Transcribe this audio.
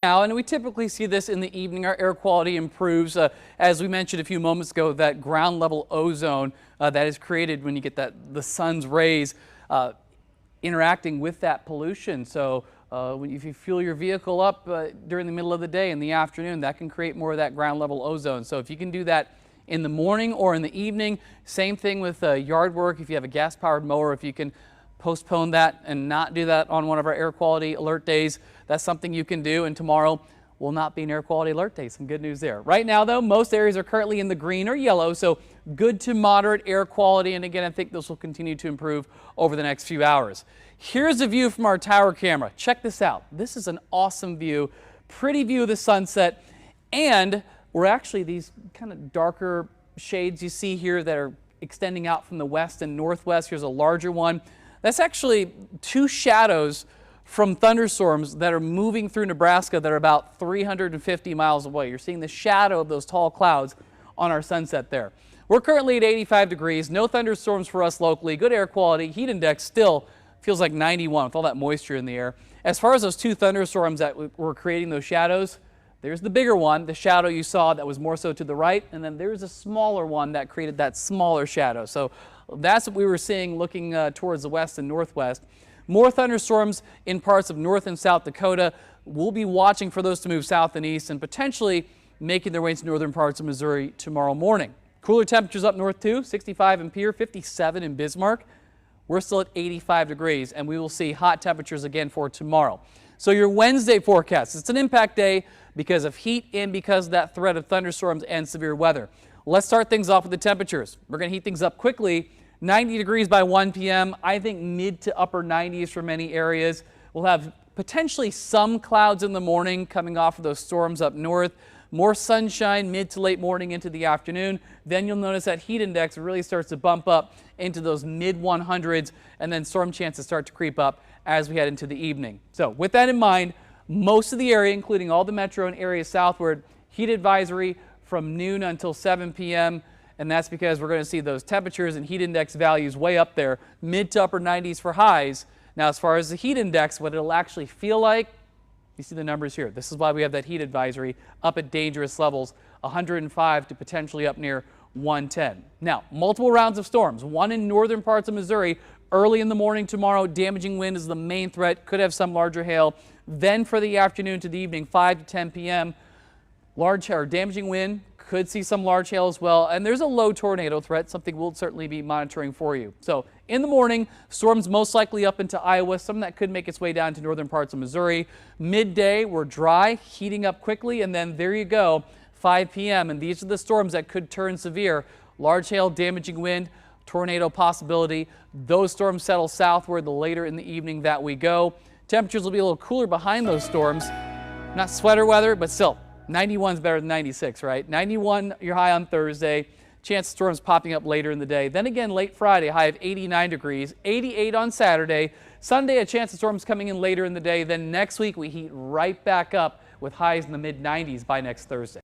Now, and we typically see this in the evening. Our air quality improves. As we mentioned a few moments ago, that ground level ozone that is created when you get the sun's rays interacting with that pollution. So if you fuel your vehicle up during the middle of the day in the afternoon, that can create more of that ground level ozone. So if you can do that in the morning or in the evening, same thing with yard work. If you have a gas powered mower, if you can postpone that and not do that on one of our air quality alert days, that's something you can do. And tomorrow will not be an air quality alert day. Some good news there. Right now, though, most areas are currently in the green or yellow, so good to moderate air quality. And again, I think this will continue to improve over the next few hours. Here's a view from our tower camera. Check this out. This is an awesome view, pretty view of the sunset. And we're actually these kind of darker shades you see here that are extending out from the west and northwest. Here's a larger one. That's actually two shadows from thunderstorms that are moving through Nebraska that are about 350 miles away. You're seeing the shadow of those tall clouds on our sunset there. We're currently at 85 degrees. No thunderstorms for us locally. Good air quality. Heat index still feels like 91 with all that moisture in the air. As far as those two thunderstorms that were creating those shadows, there's the bigger one, the shadow you saw that was more so to the right, and then there's a smaller one that created that smaller shadow. So that's what we were seeing looking towards the west and northwest. More thunderstorms in parts of North and South Dakota. We'll be watching for those to move south and east and potentially making their way into northern parts of Missouri tomorrow morning. Cooler temperatures up north too, 65 in Pierre, 57 in Bismarck. We're still at 85 degrees, and we will see hot temperatures again for tomorrow. So your Wednesday forecast, it's an impact day because of heat and because of that threat of thunderstorms and severe weather. Let's start things off with the temperatures. We're going to heat things up quickly. 90 degrees by 1 p.m. I think mid to upper 90s for many areas. We'll have potentially some clouds in the morning coming off of those storms up north. More sunshine mid to late morning into the afternoon. Then you'll notice that heat index really starts to bump up into those mid 100s, and then storm chances start to creep up as we head into the evening. So with that in mind, most of the area, including all the metro and areas southward, heat advisory from noon until 7 p.m. And that's because we're going to see those temperatures and heat index values way up there, mid to upper 90s for highs. Now, as far as the heat index, what it'll actually feel like, you see the numbers here. This is why we have that heat advisory up at dangerous levels, 105 to potentially up near 110. Now, multiple rounds of storms, one in northern parts of Missouri early in the morning tomorrow. Damaging wind is the main threat, could have some larger hail. Then for the afternoon to the evening, 5 to 10 p.m., large or damaging wind, could see some large hail as well, and there's a low tornado threat, something we'll certainly be monitoring for you. So in the morning, storms most likely up into Iowa, some that could make its way down to northern parts of Missouri. Midday, we're dry, heating up quickly, and then there you go, 5 p.m. And these are the storms that could turn severe. Large hail, damaging wind, tornado possibility. Those storms settle southward the later in the evening that we go. Temperatures will be a little cooler behind those storms. Not sweater weather, but still. 91 is better than 96, right? 91, your high on Thursday. Chance of storms popping up later in the day. Then again, late Friday, high of 89 degrees. 88 on Saturday. Sunday, a chance of storms coming in later in the day. Then next week, we heat right back up with highs in the mid-90s by next Thursday.